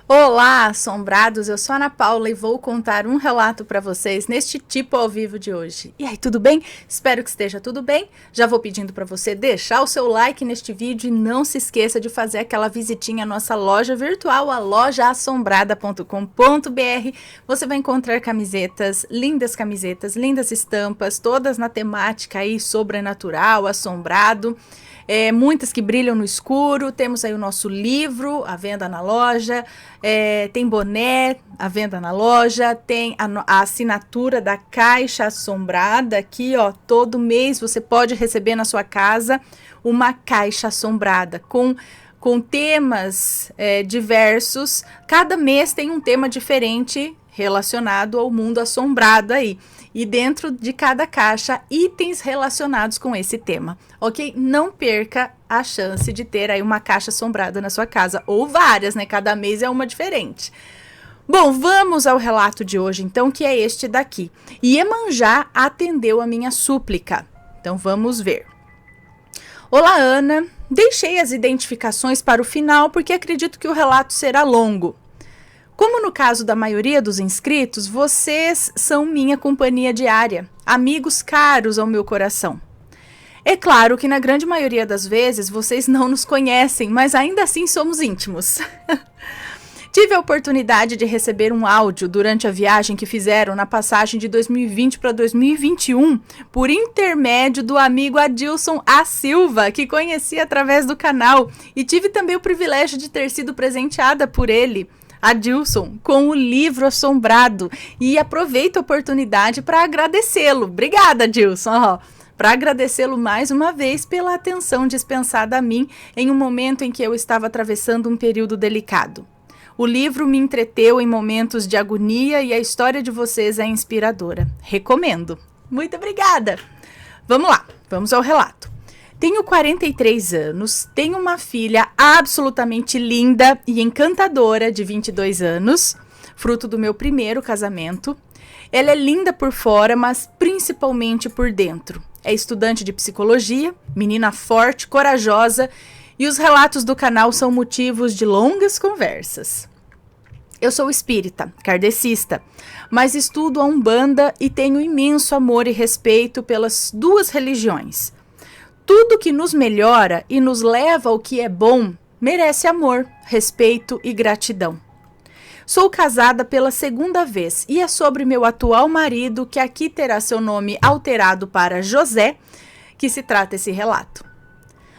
Olá, assombrados! Eu sou a Ana Paula e vou contar um relato para vocês neste tipo ao vivo de hoje. E aí, tudo bem? Espero que esteja tudo bem. Já vou pedindo para você deixar o seu like neste vídeo e não se esqueça de fazer aquela visitinha à nossa loja virtual, a lojaassombrada.com.br. Você vai encontrar camisetas, lindas estampas, todas na temática aí sobrenatural, assombrado. Muitas que brilham no escuro. Temos aí o nosso livro à venda na loja, tem boné à venda na loja, tem a assinatura da Caixa Assombrada aqui, ó. Todo mês você pode receber na sua casa uma caixa assombrada com temas diversos. Cada mês tem um tema diferente relacionado ao mundo assombrado aí. E dentro de cada caixa, itens relacionados com esse tema, ok? Não perca a chance de ter aí uma caixa assombrada na sua casa, ou várias, né? Cada mês é uma diferente. Bom, vamos ao relato de hoje, então, que é este daqui. Iemanjá atendeu a minha súplica. Então, vamos ver. Olá, Ana. Deixei as identificações para o final, porque acredito que o relato será longo. Como no caso da maioria dos inscritos, vocês são minha companhia diária, amigos caros ao meu coração. É claro que na grande maioria das vezes vocês não nos conhecem, mas ainda assim somos íntimos. Tive a oportunidade de receber um áudio durante a viagem que fizeram na passagem de 2020 para 2021, por intermédio do amigo Adilson A. Silva, que conheci através do canal, e tive também o privilégio de ter sido presenteada por ele, Adilson, com o livro assombrado, e aproveito a oportunidade para agradecê-lo. Obrigada, Adilson, para agradecê-lo mais uma vez pela atenção dispensada a mim em um momento em que eu estava atravessando um período delicado. O livro me entreteu em momentos de agonia e a história de vocês é inspiradora. Recomendo. Muito obrigada. Vamos lá, vamos ao relato. Tenho 43 anos, tenho uma filha absolutamente linda e encantadora de 22 anos, fruto do meu primeiro casamento. Ela é linda por fora, mas principalmente por dentro. É estudante de psicologia, menina forte, corajosa, e os relatos do canal são motivos de longas conversas. Eu sou espírita, kardecista, mas estudo a Umbanda e tenho imenso amor e respeito pelas duas religiões. Tudo que nos melhora e nos leva ao que é bom merece amor, respeito e gratidão. Sou casada pela segunda vez e é sobre meu atual marido, que aqui terá seu nome alterado para José, que se trata esse relato.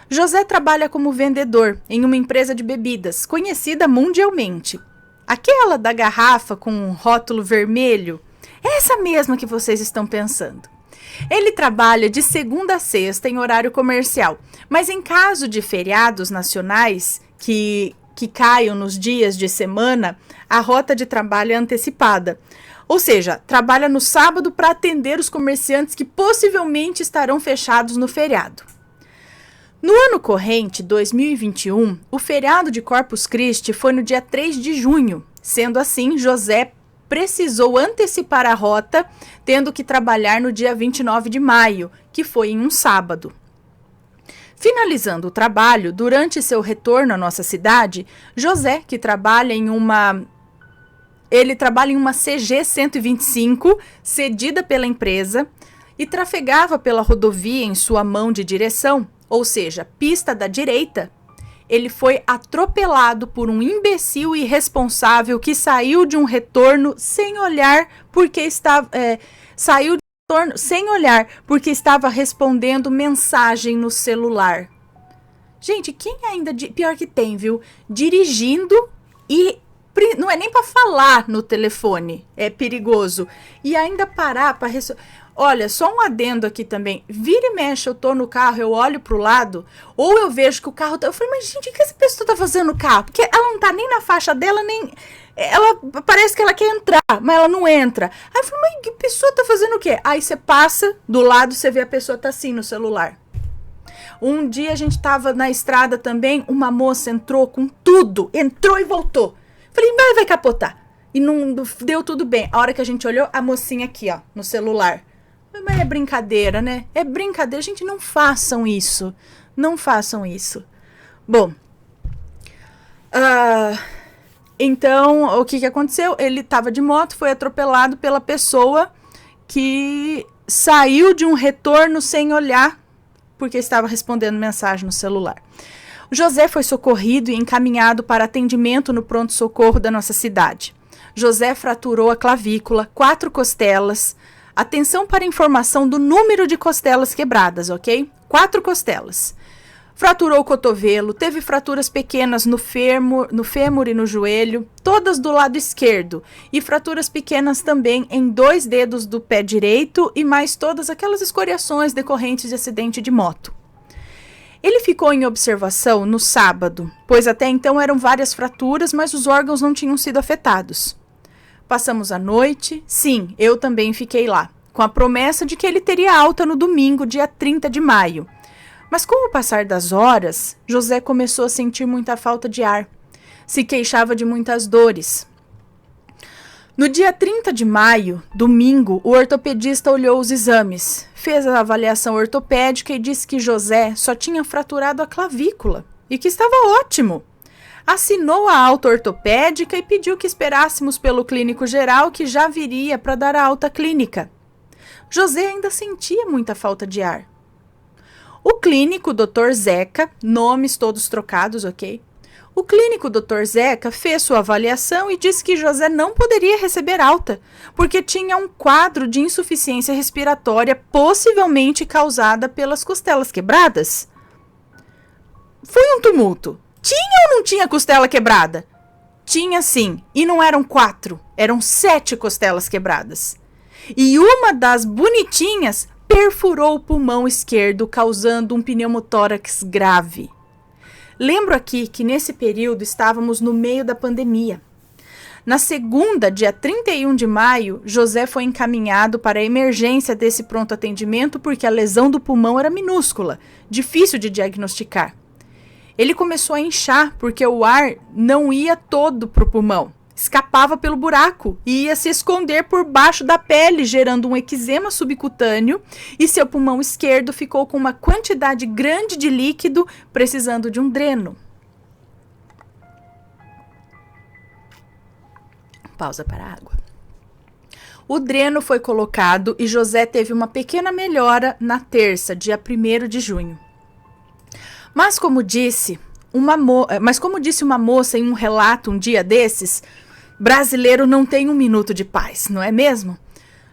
José trabalha como vendedor em uma empresa de bebidas, conhecida mundialmente. Aquela da garrafa com um rótulo vermelho, essa mesma que vocês estão pensando. Ele trabalha de segunda a sexta em horário comercial, mas em caso de feriados nacionais que caiam nos dias de semana, a rota de trabalho é antecipada. Ou seja, trabalha no sábado para atender os comerciantes que possivelmente estarão fechados no feriado. No ano corrente, 2021, o feriado de Corpus Christi foi no dia 3 de junho. Sendo assim, José precisou antecipar a rota, tendo que trabalhar no dia 29 de maio, que foi em um sábado. Finalizando o trabalho, durante seu retorno à nossa cidade, José, que trabalha em uma CG 125, cedida pela empresa, e trafegava pela rodovia em sua mão de direção, ou seja, pista da direita, ele foi atropelado por um imbecil irresponsável que saiu de um retorno sem olhar porque estava respondendo mensagem no celular. Gente, quem ainda... Pior que tem, viu? Dirigindo e... Não é nem para falar no telefone. É perigoso. E ainda parar para... Olha, só um adendo aqui também. Vira e mexe, eu tô no carro, eu olho pro lado, ou eu vejo que o carro tá... Eu falei, mas gente, o que essa pessoa tá fazendo no carro? Porque ela não tá nem na faixa dela, nem... Ela parece que ela quer entrar, mas ela não entra. Aí eu falei, mas que pessoa tá fazendo o quê? Aí você passa, do lado você vê a pessoa tá assim no celular. Um dia a gente tava na estrada também, uma moça entrou com tudo, entrou e voltou. Falei, vai capotar. E não deu tudo bem. A hora que a gente olhou, a mocinha aqui, ó, no celular. Mas é brincadeira, né? É brincadeira. Gente, não façam isso. Não façam isso. Bom, Então, o que aconteceu? Ele estava de moto, foi atropelado pela pessoa que saiu de um retorno sem olhar, porque estava respondendo mensagem no celular. O José foi socorrido e encaminhado para atendimento no pronto-socorro da nossa cidade. José fraturou a clavícula, 4 costelas. Atenção para a informação do número de costelas quebradas, ok? 4 costelas. Fraturou o cotovelo, teve fraturas pequenas no fêmur e no joelho, todas do lado esquerdo, e fraturas pequenas também em 2 dedos do pé direito e mais todas aquelas escoriações decorrentes de acidente de moto. Ele ficou em observação no sábado, pois até então eram várias fraturas, mas os órgãos não tinham sido afetados. Passamos a noite, sim, eu também fiquei lá, com a promessa de que ele teria alta no domingo, dia 30 de maio. Mas com o passar das horas, José começou a sentir muita falta de ar. Se queixava de muitas dores. No dia 30 de maio, domingo, o ortopedista olhou os exames, fez a avaliação ortopédica e disse que José só tinha fraturado a clavícula e que estava ótimo. Assinou a alta ortopédica e pediu que esperássemos pelo clínico geral que já viria para dar a alta clínica. José ainda sentia muita falta de ar. O clínico Dr. Zeca, nomes todos trocados, ok? O clínico Dr. Zeca fez sua avaliação e disse que José não poderia receber alta, porque tinha um quadro de insuficiência respiratória possivelmente causada pelas costelas quebradas. Foi um tumulto. Tinha ou não tinha costela quebrada? Tinha sim, e não eram 4, eram 7 costelas quebradas. E uma das bonitinhas perfurou o pulmão esquerdo, causando um pneumotórax grave. Lembro aqui que nesse período estávamos no meio da pandemia. Na segunda, dia 31 de maio, José foi encaminhado para a emergência desse pronto atendimento porque a lesão do pulmão era minúscula, difícil de diagnosticar. Ele começou a inchar porque o ar não ia todo para o pulmão. Escapava pelo buraco e ia se esconder por baixo da pele, gerando um eczema subcutâneo, e seu pulmão esquerdo ficou com uma quantidade grande de líquido, precisando de um dreno. Pausa para a água. O dreno foi colocado e José teve uma pequena melhora na terça, dia 1º de junho. Mas como disse uma moça em um relato um dia desses, brasileiro não tem um minuto de paz, não é mesmo?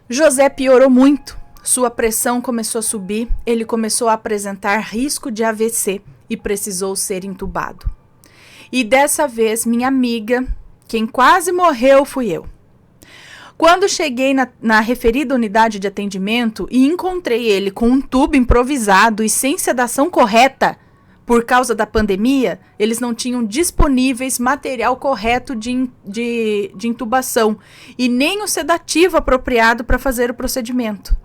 José piorou muito. Sua pressão começou a subir, ele começou a apresentar risco de AVC e precisou ser entubado. E dessa vez, minha amiga, quem quase morreu fui eu. Quando cheguei na referida unidade de atendimento e encontrei ele com um tubo improvisado e sem sedação correta, por causa da pandemia, eles não tinham disponíveis material correto de intubação e nem o sedativo apropriado para fazer o procedimento.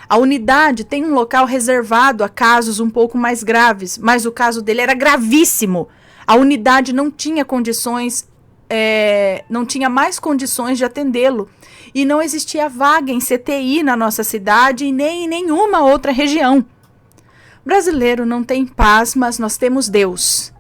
A unidade tem um local reservado a casos um pouco mais graves, mas o caso dele era gravíssimo. A unidade não tinha condições, não tinha mais condições de atendê-lo e não existia vaga em CTI na nossa cidade e nem em nenhuma outra região. Brasileiro não tem paz, mas nós temos Deus.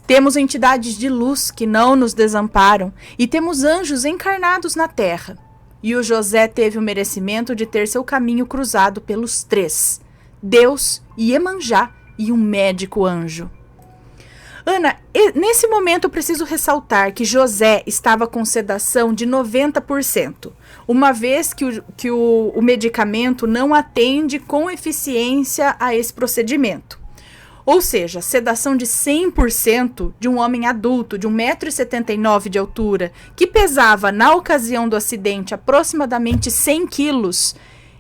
Temos entidades de luz que não nos desamparam e temos anjos encarnados na terra. E o José teve o merecimento de ter seu caminho cruzado pelos 3, Deus, Iemanjá e um médico anjo. Ana, nesse momento eu preciso ressaltar que José estava com sedação de 90%, uma vez que o medicamento não atende com eficiência a esse procedimento. Ou seja, sedação de 100% de um homem adulto de 1,79 m de altura, que pesava na ocasião do acidente aproximadamente 100 quilos,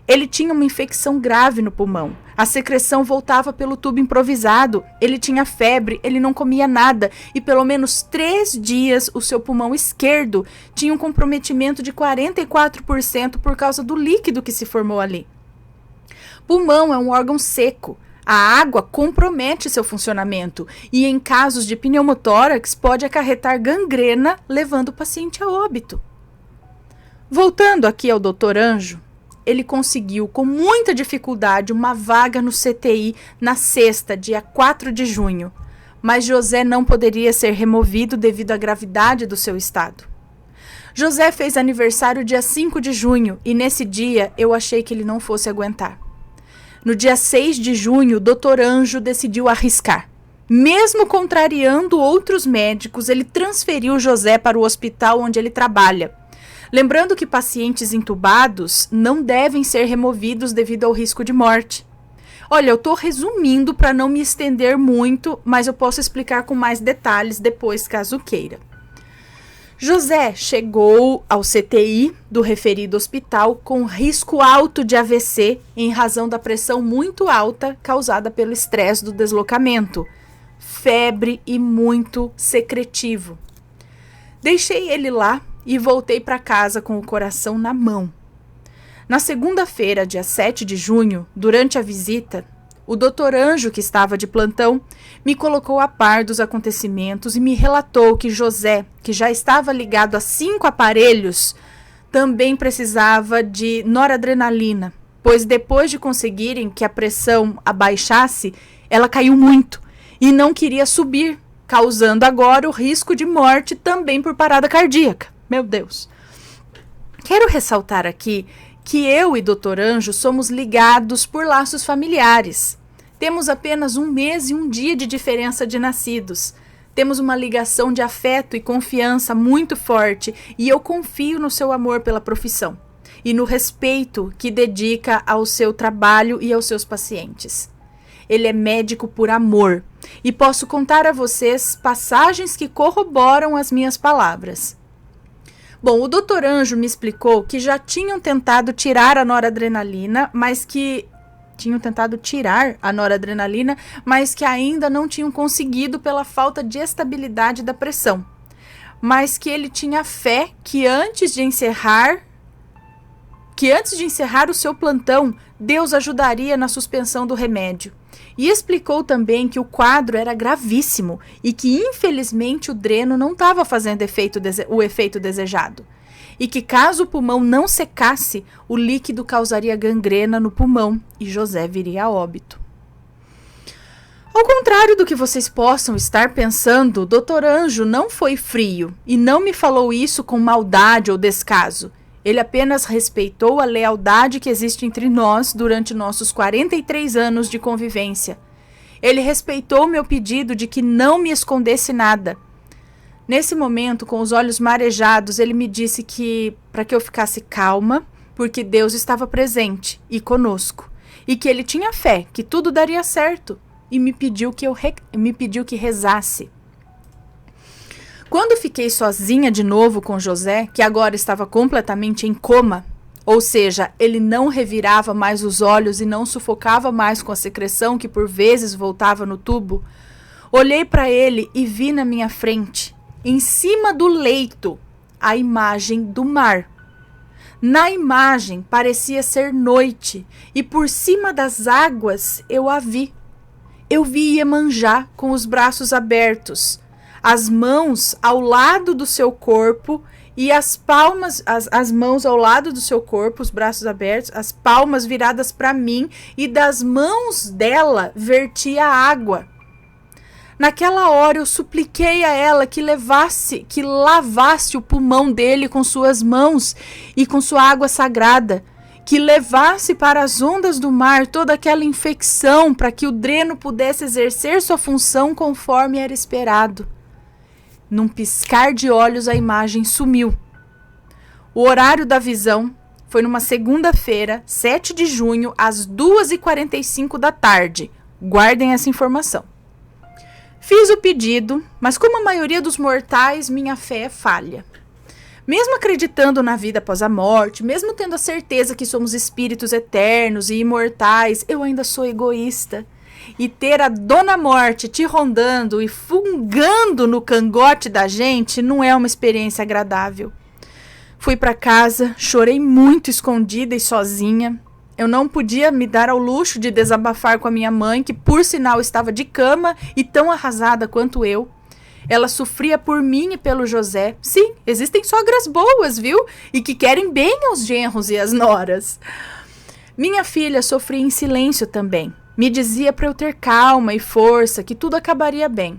ele tinha uma infecção grave no pulmão. A secreção voltava pelo tubo improvisado, ele tinha febre, ele não comia nada e pelo menos 3 dias o seu pulmão esquerdo tinha um comprometimento de 44% por causa do líquido que se formou ali. Pulmão é um órgão seco. A água compromete seu funcionamento e em casos de pneumotórax pode acarretar gangrena, levando o paciente a óbito. Voltando aqui ao Dr. Anjo, ele conseguiu com muita dificuldade uma vaga no CTI na sexta, dia 4 de junho. mas José não poderia ser removido devido à gravidade do seu estado. José fez aniversário dia 5 de junho e nesse dia eu achei que ele não fosse aguentar. No dia 6 de junho, o Dr. Anjo decidiu arriscar. Mesmo contrariando outros médicos, ele transferiu José para o hospital onde ele trabalha. Lembrando que pacientes entubados não devem ser removidos devido ao risco de morte. Olha, eu estou resumindo para não me estender muito, mas eu posso explicar com mais detalhes depois, caso queira. José chegou ao CTI do referido hospital com risco alto de AVC em razão da pressão muito alta causada pelo estresse do deslocamento, febre e muito secretivo. Deixei ele lá e voltei para casa com o coração na mão. Na segunda-feira, dia 7 de junho, durante a visita, o Dr. Anjo, que estava de plantão, me colocou a par dos acontecimentos e me relatou que José, que já estava ligado a 5 aparelhos, também precisava de noradrenalina, pois depois de conseguirem que a pressão abaixasse, ela caiu muito e não queria subir, causando agora o risco de morte também por parada cardíaca. Meu Deus! Quero ressaltar aqui que eu e Dr. Anjo somos ligados por laços familiares. Temos apenas 1 mês e 1 dia de diferença de nascidos. Temos uma ligação de afeto e confiança muito forte e eu confio no seu amor pela profissão e no respeito que dedica ao seu trabalho e aos seus pacientes. Ele é médico por amor e posso contar a vocês passagens que corroboram as minhas palavras. Bom, o Dr. Anjo me explicou que já tinham tentado tirar a noradrenalina, mas que ainda não tinham conseguido pela falta de estabilidade da pressão. Mas que ele tinha fé que antes de encerrar o seu plantão, Deus ajudaria na suspensão do remédio. E explicou também que o quadro era gravíssimo e que, infelizmente, o dreno não estava fazendo o efeito desejado. E que, caso o pulmão não secasse, o líquido causaria gangrena no pulmão e José viria a óbito. Ao contrário do que vocês possam estar pensando, o Dr. Anjo não foi frio e não me falou isso com maldade ou descaso. Ele apenas respeitou a lealdade que existe entre nós durante nossos 43 anos de convivência. Ele respeitou meu pedido de que não me escondesse nada. Nesse momento, com os olhos marejados, ele me disse que para que eu ficasse calma, porque Deus estava presente e conosco, e que ele tinha fé, que tudo daria certo, e me pediu que rezasse. Quando fiquei sozinha de novo com José, que agora estava completamente em coma, ou seja, ele não revirava mais os olhos e não sufocava mais com a secreção que por vezes voltava no tubo, olhei para ele e vi na minha frente, em cima do leito, a imagem do mar. Na imagem parecia ser noite e por cima das águas eu a vi. Eu vi Iemanjá com os braços abertos, as mãos ao lado do seu corpo e as mãos ao lado do seu corpo, os braços abertos, as palmas viradas para mim e das mãos dela vertia água. Naquela hora eu supliquei a ela que lavasse o pulmão dele com suas mãos e com sua água sagrada, que levasse para as ondas do mar toda aquela infecção para que o dreno pudesse exercer sua função conforme era esperado. Num piscar de olhos, a imagem sumiu. O horário da visão foi numa segunda-feira, 7 de junho, às 2h45 da tarde. Guardem essa informação. Fiz o pedido, mas como a maioria dos mortais, minha fé é falha. Mesmo acreditando na vida após a morte, mesmo tendo a certeza que somos espíritos eternos e imortais, eu ainda sou egoísta. E ter a Dona Morte te rondando e fungando no cangote da gente não é uma experiência agradável. Fui para casa, chorei muito escondida e sozinha. Eu não podia me dar ao luxo de desabafar com a minha mãe, que por sinal estava de cama e tão arrasada quanto eu. Ela sofria por mim e pelo José. Sim, existem sogras boas, viu? E que querem bem aos genros e às noras. Minha filha sofria em silêncio também. Me dizia para eu ter calma e força, que tudo acabaria bem.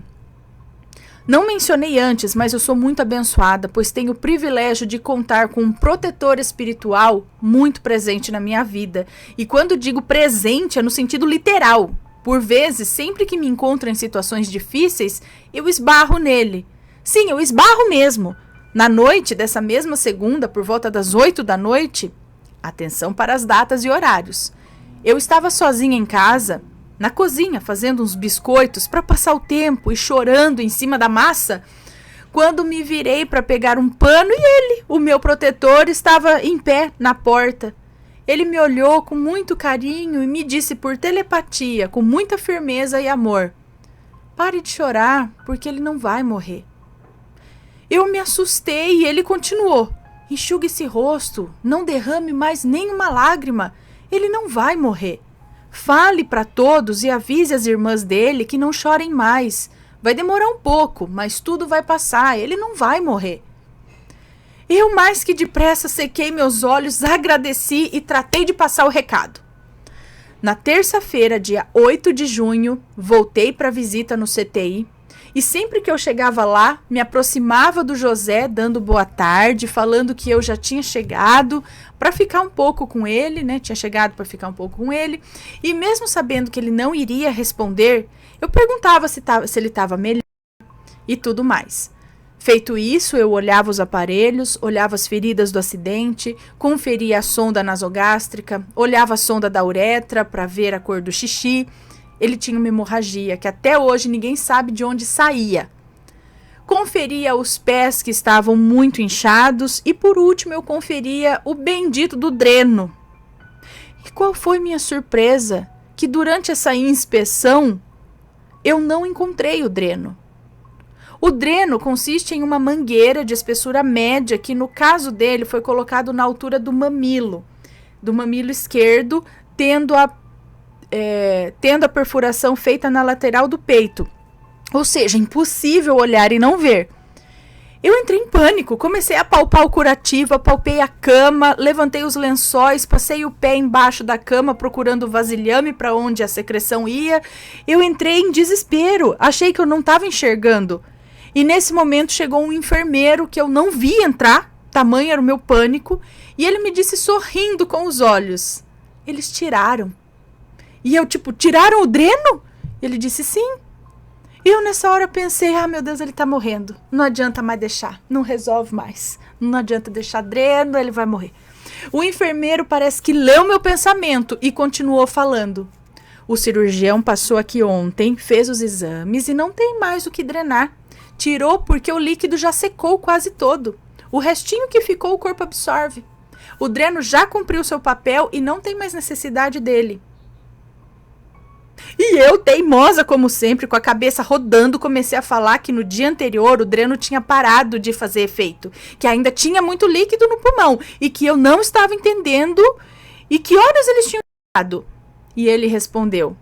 Não mencionei antes, mas eu sou muito abençoada, pois tenho o privilégio de contar com um protetor espiritual muito presente na minha vida. E quando digo presente, é no sentido literal. Por vezes, sempre que me encontro em situações difíceis, eu esbarro nele. Sim, eu esbarro mesmo. Na noite dessa mesma segunda, por volta das 8 da noite, atenção para as datas e horários, eu estava sozinha em casa, na cozinha, fazendo uns biscoitos para passar o tempo e chorando em cima da massa, quando me virei para pegar um pano e ele, o meu protetor, estava em pé na porta. Ele me olhou com muito carinho e me disse por telepatia, com muita firmeza e amor: pare de chorar, porque ele não vai morrer. Eu me assustei e ele continuou: enxugue esse rosto, não derrame mais nenhuma lágrima, ele não vai morrer. Fale para todos e avise as irmãs dele que não chorem mais. Vai demorar um pouco, mas tudo vai passar, ele não vai morrer. Eu mais que depressa sequei meus olhos, agradeci e tratei de passar o recado. Na terça-feira, dia 8 de junho, voltei para a visita no CTI. E sempre que eu chegava lá, me aproximava do José, dando boa tarde, falando que eu já tinha chegado para ficar um pouco com ele, né? Tinha chegado para ficar um pouco com ele. E mesmo sabendo que ele não iria responder, eu perguntava se ele estava melhor e tudo mais. Feito isso, eu olhava os aparelhos, olhava as feridas do acidente, conferia a sonda nasogástrica, olhava a sonda da uretra para ver a cor do xixi. Ele tinha uma hemorragia que até hoje ninguém sabe de onde saía. Conferia os pés que estavam muito inchados e por último eu conferia o bendito do dreno. E qual foi minha surpresa? Que durante essa inspeção eu não encontrei o dreno. O dreno consiste em uma mangueira de espessura média que no caso dele foi colocado na altura do mamilo esquerdo, tendo a perfuração feita na lateral do peito. Ou seja, impossível olhar e não ver. Eu entrei em pânico, comecei a palpar o curativo, apalpei a cama, levantei os lençóis, passei o pé embaixo da cama procurando o vasilhame para onde a secreção ia. Eu entrei em desespero, achei que eu não estava enxergando. E nesse momento chegou um enfermeiro que eu não vi entrar, tamanho era o meu pânico, e ele me disse sorrindo com os olhos: eles tiraram. E eu, tiraram o dreno? Ele disse sim. E eu nessa hora pensei: meu Deus, ele tá morrendo. Não adianta mais deixar, não resolve mais. Não adianta deixar dreno, ele vai morrer. O enfermeiro parece que leu meu pensamento e continuou falando: o cirurgião passou aqui ontem, fez os exames e não tem mais o que drenar. Tirou porque o líquido já secou quase todo. O restinho que ficou o corpo absorve. O dreno já cumpriu seu papel e não tem mais necessidade dele. E eu, teimosa como sempre, com a cabeça rodando, comecei a falar que no dia anterior o dreno tinha parado de fazer efeito, que ainda tinha muito líquido no pulmão e que eu não estava entendendo e que horas eles tinham parado. E ele respondeu: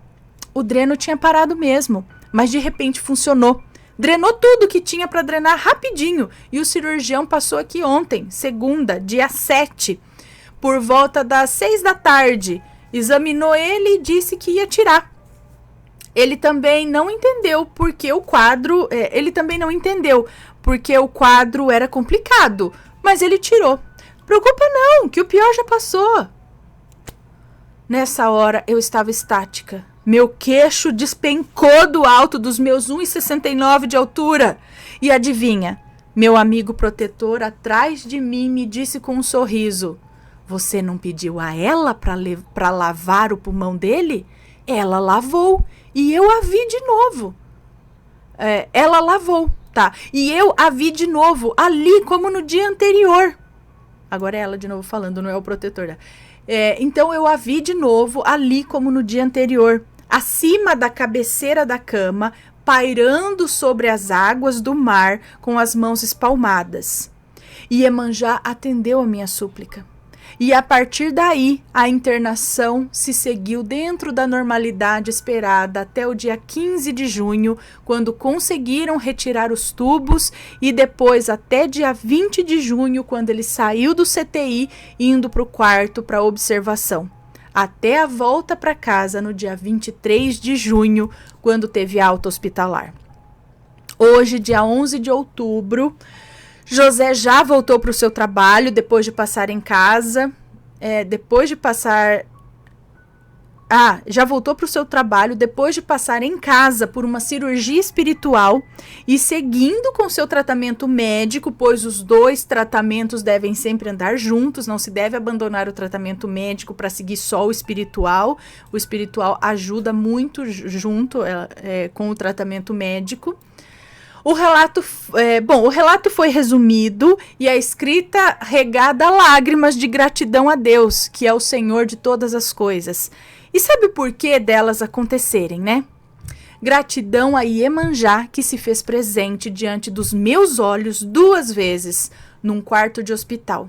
o dreno tinha parado mesmo, mas de repente funcionou. Drenou tudo que tinha para drenar rapidinho e o cirurgião passou aqui ontem, segunda, dia 7, por volta das 6 da tarde, examinou ele e disse que ia tirar. Ele também não entendeu porque o quadro era complicado, mas ele tirou. Preocupa não, que o pior já passou. Nessa hora eu estava estática. Meu queixo despencou do alto dos meus 1,69 de altura. E adivinha, meu amigo protetor atrás de mim me disse com um sorriso: você não pediu a ela para lavar o pulmão dele? Ela lavou. E eu a vi de novo. Ela lavou, tá? E eu a vi de novo, ali, como no dia anterior. Agora é ela de novo falando, não é o protetor, né? Então eu a vi de novo, ali, como no dia anterior. Acima da cabeceira da cama, pairando sobre as águas do mar, com as mãos espalmadas. Iemanjá atendeu a minha súplica. E a partir daí, a internação se seguiu dentro da normalidade esperada até o dia 15 de junho, quando conseguiram retirar os tubos, e depois até dia 20 de junho, quando ele saiu do CTI, indo para o quarto para observação. Até a volta para casa no dia 23 de junho, quando teve alta hospitalar. Hoje, dia 11 de outubro, José já voltou para o seu trabalho depois de passar em casa. Já voltou para o seu trabalho depois de passar em casa por uma cirurgia espiritual e seguindo com seu tratamento médico, pois os dois tratamentos devem sempre andar juntos, não se deve abandonar o tratamento médico para seguir só o espiritual. O espiritual ajuda muito junto com o tratamento médico. O relato foi resumido e a escrita regada a lágrimas de gratidão a Deus, que é o Senhor de todas as coisas. E sabe o porquê delas acontecerem, né? Gratidão a Iemanjá, que se fez presente diante dos meus olhos 2 vezes, num quarto de hospital.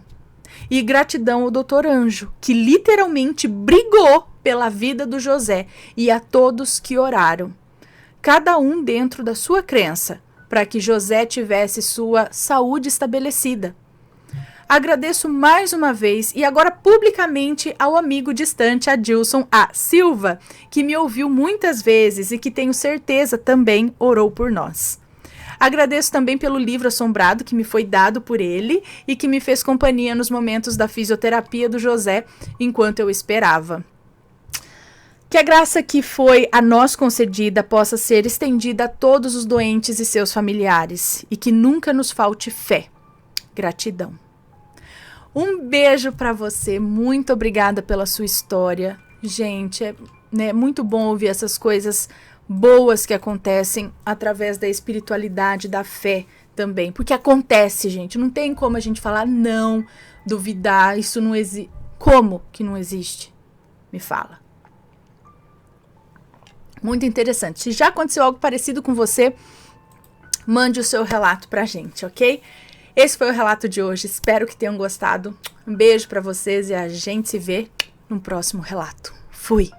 E gratidão ao Dr. Anjo, que literalmente brigou pela vida do José, e a todos que oraram. Cada um dentro da sua crença, para que José tivesse sua saúde estabelecida. Agradeço mais uma vez e agora publicamente ao amigo distante Adilson A. Silva, que me ouviu muitas vezes e que tenho certeza também orou por nós. Agradeço também pelo livro assombrado que me foi dado por ele e que me fez companhia nos momentos da fisioterapia do José enquanto eu esperava. Que a graça que foi a nós concedida possa ser estendida a todos os doentes e seus familiares e que nunca nos falte fé. Gratidão. Um beijo para você, muito obrigada pela sua história. Gente, é muito bom ouvir essas coisas boas que acontecem através da espiritualidade, da fé também. Porque acontece, gente, não tem como a gente falar não, duvidar, isso não existe. Como que não existe? Me fala. Muito interessante. Se já aconteceu algo parecido com você, mande o seu relato pra gente, ok? Esse foi o relato de hoje, espero que tenham gostado. Um beijo para vocês e a gente se vê no próximo relato. Fui!